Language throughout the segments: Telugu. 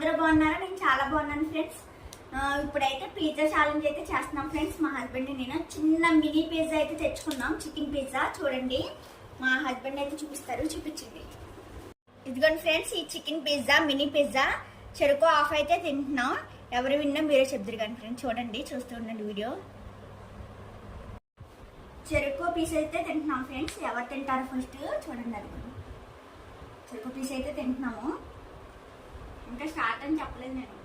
అందరూ బాగున్నారా? నేను చాలా బాగున్నాను ఫ్రెండ్స్. ఇప్పుడైతే పిజ్జా ఛాలెంజ్ అయితే చేస్తున్నాం ఫ్రెండ్స్. మా హస్బెండ్ నేను చిన్న మినీ పిజ్జా అయితే తెచ్చుకున్నాం, చికెన్ పిజ్జా. చూడండి, మా హస్బెండ్ అయితే చూపించండి. ఇదిగోండి ఫ్రెండ్స్, ఈ చికెన్ పిజ్జా మినీ పిజ్జా చెరుకు ఆఫ్ అయితే తింటున్నాం. ఎవరు విన్నా మీరే చెప్తారు కానీ ఫ్రెండ్స్. చూడండి, చూస్తూ ఉండండి వీడియో. చెరుకు పీస్ అయితే తింటున్నాం ఫ్రెండ్స్. ఎవరు తింటారు ఫస్ట్ చూడండి. అది చెరుకు పీస్ అయితే తింటున్నాము. ఇంకా స్టార్ట్ అని చెప్పలేదు నేను.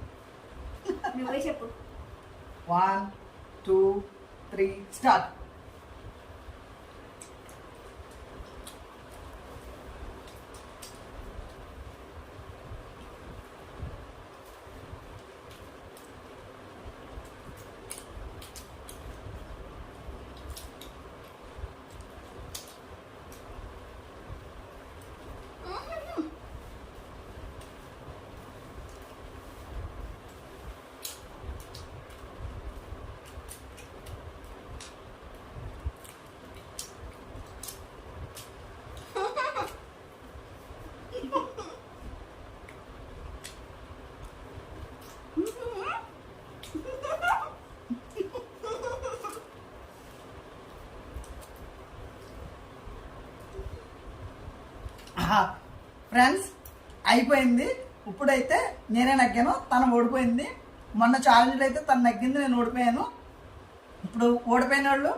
నువ్వే చెప్పు. 1 2 3 స్టార్ట్. ఫ్రెండ్స్, అయిపోయింది. ఇప్పుడైతే నేనే నగ్గాను, తను ఓడిపోయింది. మొన్న ఛాలెంజ్లో అయితే తను నగ్గింది, నేను ఓడిపోయాను. ఇప్పుడు ఓడిపోయిన వాళ్ళు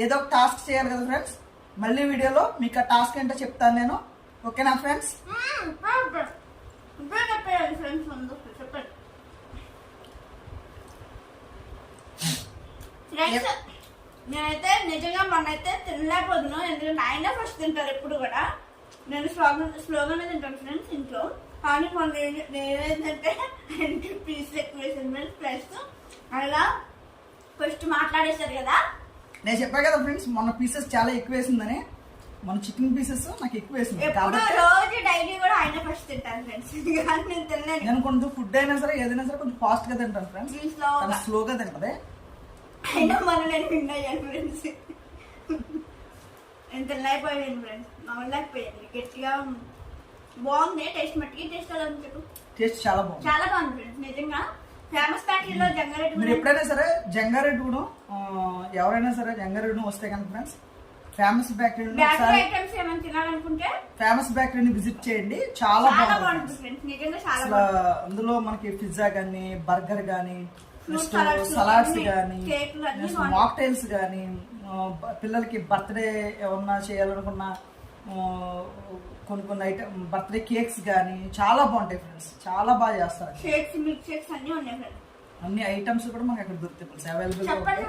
ఏదో ఒక టాస్క్ చేయాలి కదా ఫ్రెండ్స్. మళ్ళీ వీడియోలో మీకు ఆ టాస్క్ ఏంటో చెప్తాను నేను. ఓకేనా ఫ్రెండ్స్? నేనైతే నిజంగా మొన్నైతే తినలేకపోతున్నాను, ఎందుకంటే ఆయన ఫస్ట్ తింటారు ఎప్పుడు కూడా. నేను స్లోగానే తింటాను ఫ్రెండ్స్ ఇంట్లో. కానీ మొన్న నేనేంటంటే ఆయనకి పీస్ ఎక్కువ వేసాను ఫ్రెండ్స్. ప్లస్ అలా ఫస్ట్ మాట్లాడేశారు కదా. నేను చెప్పాను కదా ఫ్రెండ్స్, మొన్న పీసెస్ చాలా ఎక్కువ వేసిందని. మన చికెన్ పీసెస్ నాకు ఎక్కువ వేసింది కాబట్టి రోజు డైలీ కూడా ఆయన ఫస్ట్ తింటాను ఫ్రెండ్స్. కానీ నేను తినలేను. నేను కొంచెం ఫుడ్ అయినా సరే ఏదైనా సరే కొంచెం ఫాస్ట్ గా తింటాను ఫ్రెండ్స్. స్లోగా తింటది. అయినా మనం నేను విన్ అయ్యాను ఫ్రెండ్స్. నేను తినలేకపోయాను ఫ్రెండ్స్, నవ్వలేకపోయాను. గట్టిగా బాగుంది. టేస్ట్ మట్టికి టేస్ట్ ఎలా ఉంది చెప్పు. టేస్ట్ చాలా బాగుంది, చాలా బాగుంది ఫ్రెండ్స్. నిజంగా ఫేమస్ ఫ్యాక్టరీలో జంగారెడ్డి. మీరు ఎప్పుడైనా సరే జంగారెడ్డి కూడా ఎవరైనా సరే జంగారెడ్డి వస్తే కనుక ఫ్రెండ్స్, ఫేమస్ బేకరీని ఐటమ్స్ ఏమైనా తినాలనుకుంటే ఫేమస్ బేకరీని విజిట్ చేయండి. చాలా బాగుంటుంది ఫ్రెండ్స్. నిజంగా చాలా అందులో మనకి పిజ్జా గానీ, బర్గర్ గానీ, సలాడ్స్ గానీ, మాక్టైల్స్ గానీ, పిల్లలకి బర్త్డే ఏమన్నా చేయాలనుకున్న కొన్ని ఐటమ్ బర్త్డే కేక్స్ గానీ చాలా బాగుంటాయి ఫ్రెండ్స్. చాలా బాగా చేస్తారు. షేక్స్, మిల్క్ షేక్స్ అన్ని ఉన్నాయి ఫ్రెండ్స్. అన్ని ఐటమ్స్ కూడా మనకి అక్కడ దొరుకుతాయి ఫ్రెండ్స్, అవైలబుల్ గా ఉంటాయి.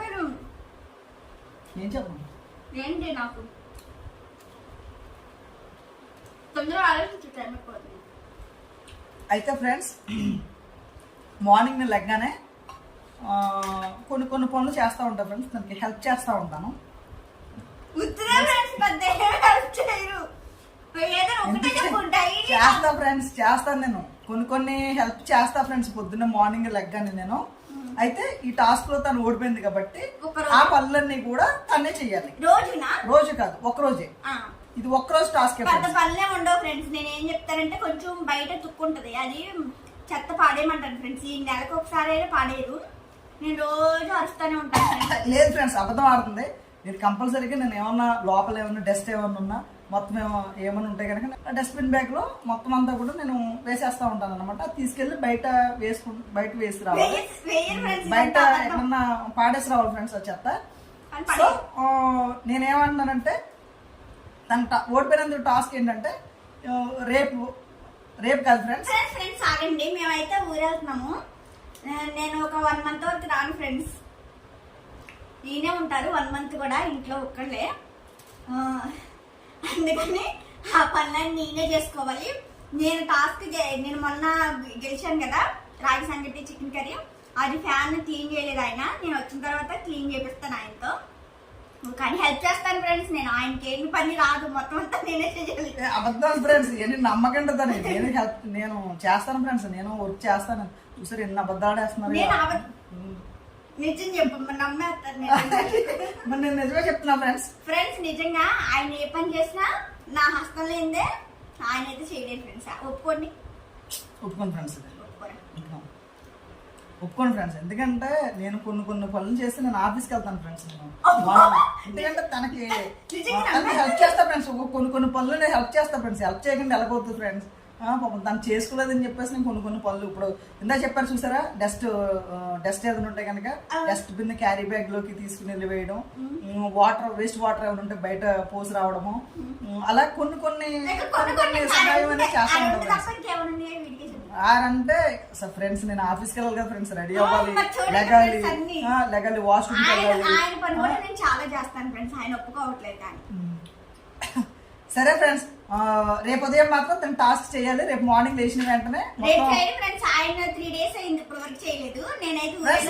ఏం చెప్పండి ఏంటి నాకు తొందరగా ఆలోచించే టైం అయిపోతుంది. అయితే ఫ్రెండ్స్, మార్నింగ్ నేను లెగ్గానే కొన్ని పనులు చేస్తూ ఉంటాను ఫ్రెండ్స్. దానికి హెల్ప్ చేస్తూ ఉంటాను. చేస్తా ఫ్రెండ్స్, చేస్తాను నేను. కొన్ని హెల్ప్ చేస్తా ఫ్రెండ్స్. పొద్దున్న మార్నింగ్ లెగ్గానే నేను. అయితే ఈ టాస్క్ లో తను ఓడిపోయింది కాబట్టి ఆ పనులన్నీ కూడా తనే చెయ్యాలి. రోజు కాదు, ఒక రోజే. ఇది ఒక్కరోజు టాస్క్. పనులే ఉండవు ఫ్రెండ్స్. నేను ఏం చెప్తానంటే కొంచెం బయట తుక్కుంటది, అది చెత్త పాడేయమంటాను ఫ్రెండ్స్. ఈ నెలకు ఒకసారి అయినా పాడేయరు. నేను రోజు అరుస్తూనే ఉంటాను. లేదు ఫ్రెండ్స్, అబద్ధం ఆడుతుంది. మీరు కంపల్సరీగా నేను ఏమన్నా లోపల ఏమన్నా డస్ట్ ఏమన్నా ఉన్నా మొత్తం ఏమన్నా ఉంటే కనుక డస్ట్బిన్ బ్యాగ్ లో మొత్తం అంతా కూడా నేను వేసేస్తా ఉంటాను అనమాట. తీసుకెళ్లి బయట వేసి రావాలి. బయట ఎక్కడన్నా పాడేసి రావాలి ఫ్రెండ్స్ ఆ చెత్త. సో నేనేమంటున్నానంటే తన ఓడిపోయినందుకు టాస్క్ ఏంటంటే రేపు కాదు ఫ్రెండ్స్. ఫ్రెండ్స్ ఆగండి, మేమైతే ఊరెళ్తున్నాము. నేను ఒక 1 month వరకు రాను ఫ్రెండ్స్. ఈయనే ఉంటారు 1 month కూడా ఇంట్లో ఒక్కళ్ళే. అందుకని ఆ పనులన్నీ నేనే చేసుకోవాలి. నేను మొన్న గెలిచాను కదా రాగి సంగటి చికెన్ కర్రీ. అది ఫ్యాన్ క్లీన్ చేయలేదు ఆయన. నేను వచ్చిన తర్వాత క్లీన్ చేపిస్తాను ఆయనతో. కానీ హెల్ప్ చేస్తాను ఫ్రెండ్స్. నేను ఆయనకి ఏమి పని రాదు, మొత్తం అంతా నేనే చేయాలి. అబద్ధాలు ఫ్రెండ్స్, ఎన్ని నమ్మకండి. నేను చేస్తాను ఫ్రెండ్స్, నేను వర్క్ చేస్తాను. చూసారు ఎన్ని అబద్ధాలు వేస్తున్నారు. నిజం చెప్పు, నమ్మేస్తారు. నేను నిజమే చెప్తున్నా ఫ్రెండ్స్. ఫ్రెండ్స్ నిజంగా ఆయన ఏ పని చేసినా నా హస్తం లేదే ఆయన అయితే చేయలేదు ఫ్రెండ్స్. ఒప్పుకోండి ఫ్రెండ్స్. ఒప్పుకోండి ఫ్రెండ్స్, ఎందుకంటే నేను కొన్ని పనులు చేస్తే నేను ఆఫీస్కి వెళ్తాను ఫ్రెండ్స్. నేను ఎందుకంటే తనకి హెల్ప్ చేస్తా ఫ్రెండ్స్. కొన్ని పనులు నేను హెల్ప్ చేస్తా ఫ్రెండ్స్. హెల్ప్ చేయకుండా ఎలాగవుతుంది ఫ్రెండ్స్? పాపం తను చేసుకోలేదని చెప్పేసి నేను కొన్ని పనులు, ఇప్పుడు ఇందా చెప్పారు చూసారా, డస్ట్ ఏదైనా ఉంటే కనుక డస్ట్ బిన్ క్యారీ బ్యాగ్ లోకి తీసుకుని వెళ్ళి వేయడం, వేస్ట్ వాటర్ ఏమైనా ఉంటే బయట పోసి రావడము, అలా కొన్ని సహాయం అనేది చేస్తా ఉంటాం. అంటే ఫ్రెండ్స్ నేను ఆఫీస్కి వెళ్ళాలి కదా ఫ్రెండ్స్, రెడీ అవ్వాలి, లెగాలి వాష్రూమ్కి వెళ్ళాలి. చాలా చేస్తాను ఫ్రెండ్స్, ఆయన ఒప్పుకోవట్లేదు కానీ. సరే ఫ్రెండ్స్, రేపు ఉదయం మాత్రం తను టాస్క్ చేయాలి. రేపు మార్నింగ్ లేచిన వెంటనే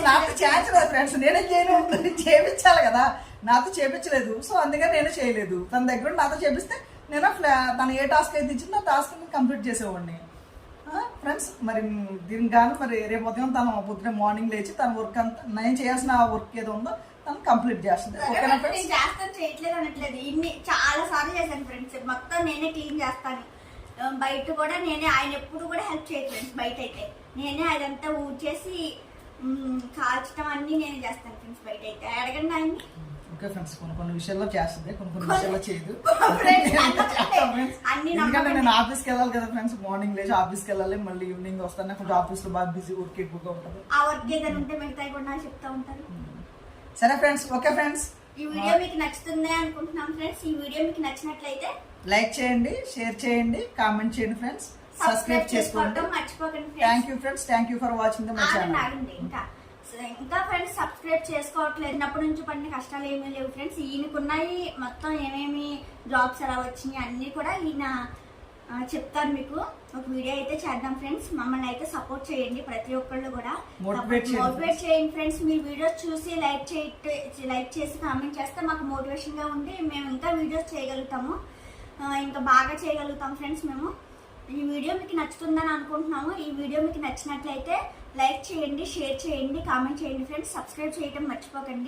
నాకు ఛాన్స్ లేదు ఫ్రెండ్స్, నేనే చేయను, చేపించాలి కదా, నాతో చేపించలేదు. సో అందుకని నేను చేయలేదు. తన దగ్గర నాతో చేపిస్తే నేను తను ఏ టాస్క్ అయితే ఇచ్చిందో ఆ టాస్క్ కంప్లీట్ చేసేవాడిని ఫ్రెండ్స్. మరి దీనికి గాను మరి రేపు ఉదయం తను పొద్దున మార్నింగ్ లేచి తన వర్క్ అంతా, నేను చేయాల్సిన వర్క్ ఏదో ఉందో తను కంప్లీట్ చేస్తుంది. ఓకేనా ఫ్రెండ్స్? చేస్తాను, చేయట్లేదు అనట్లేదు. ఇన్ని చాలా సార్లు చేశాను ఫ్రెండ్స్. మొత్తం నేనే క్లీన్ చేస్తాను. బయట కూడా నేనే, ఆయన ఎప్పుడు కూడా హెల్ప్ చేయదు ఫ్రెండ్స్. బయట అయితే నేనే అదంతా ఊడ్చేసి కాల్చడం అన్ని నేనే చేస్తాను ఫ్రెండ్స్. బయట అయితే అడగండి ఆయన్ని. ఓకే ఫ్రెండ్స్, కొన్ని విషయాల్లో చేస్తుంది, కొన్ని విషయాల్లో చేయదు. ఎందుకంటే నేను ఆఫీస్కి వెళ్ళాలి కదా ఫ్రెండ్స్. మార్నింగ్ లేచి ఆఫీస్కి వెళ్ళాలి, మళ్ళీ ఈవినింగ్ వస్తాను. కొంచెం ఆఫీస్ లో బాగా బిజీ, వర్క్ ఎక్కువగా ఉంటుంది. ఆ వర్క్ ఏదైనా ఉంటే మిగతా కూడా చెప్తా ఉంటారు. సరే ఫ్రెండ్స్, ఓకే ఫ్రెండ్స్, ఈ వీడియో మీకు నచ్చుతుంది అనుకుంటున్నాం ఫ్రెండ్స్. ఈ వీడియో మీకు నచ్చినట్లయితే లైక్ చేయండి, షేర్ చేయండి, కామెంట్ చేయండి ఫ్రెండ్స్, సబ్స్క్రైబ్ చేసుకోండి, మర్చిపోకండి. Thank you friends, thank you for watching my channel. ఇంకా ఫ్రెండ్స్ సబ్స్క్రైబ్ చేసుకోవట్లేదు. అప్పటి నుంచి పడిన కష్టాలు ఏమీ లేవు ఫ్రెండ్స్. ఈయనకున్నాయి మొత్తం ఏమేమి జాబ్స్ ఎలా వచ్చినాయి అన్ని కూడా ఈయన చెప్తారు మీకు. ఒక వీడియో అయితే చేద్దాం ఫ్రెండ్స్. మమ్మల్ని అయితే సపోర్ట్ చేయండి, ప్రతి ఒక్కళ్ళు కూడా మోటివేట్ చేయండి ఫ్రెండ్స్. మీ వీడియోస్ చూసి లైక్ చేసి కామెంట్ చేస్తే మాకు మోటివేషన్ గా ఉండి మేము ఇంకా వీడియోస్ చేయగలుగుతాము, ఇంకా బాగా చేయగలుగుతాం ఫ్రెండ్స్. మేము ఈ వీడియో మీకు నచ్చుతుందని అనుకుంటున్నాము. ఈ వీడియో మీకు నచ్చినట్లయితే లైక్ చేయండి, షేర్ చేయండి, కామెంట్ చేయండి ఫ్రెండ్స్. సబ్స్క్రైబ్ చేయడం మర్చిపోకండి.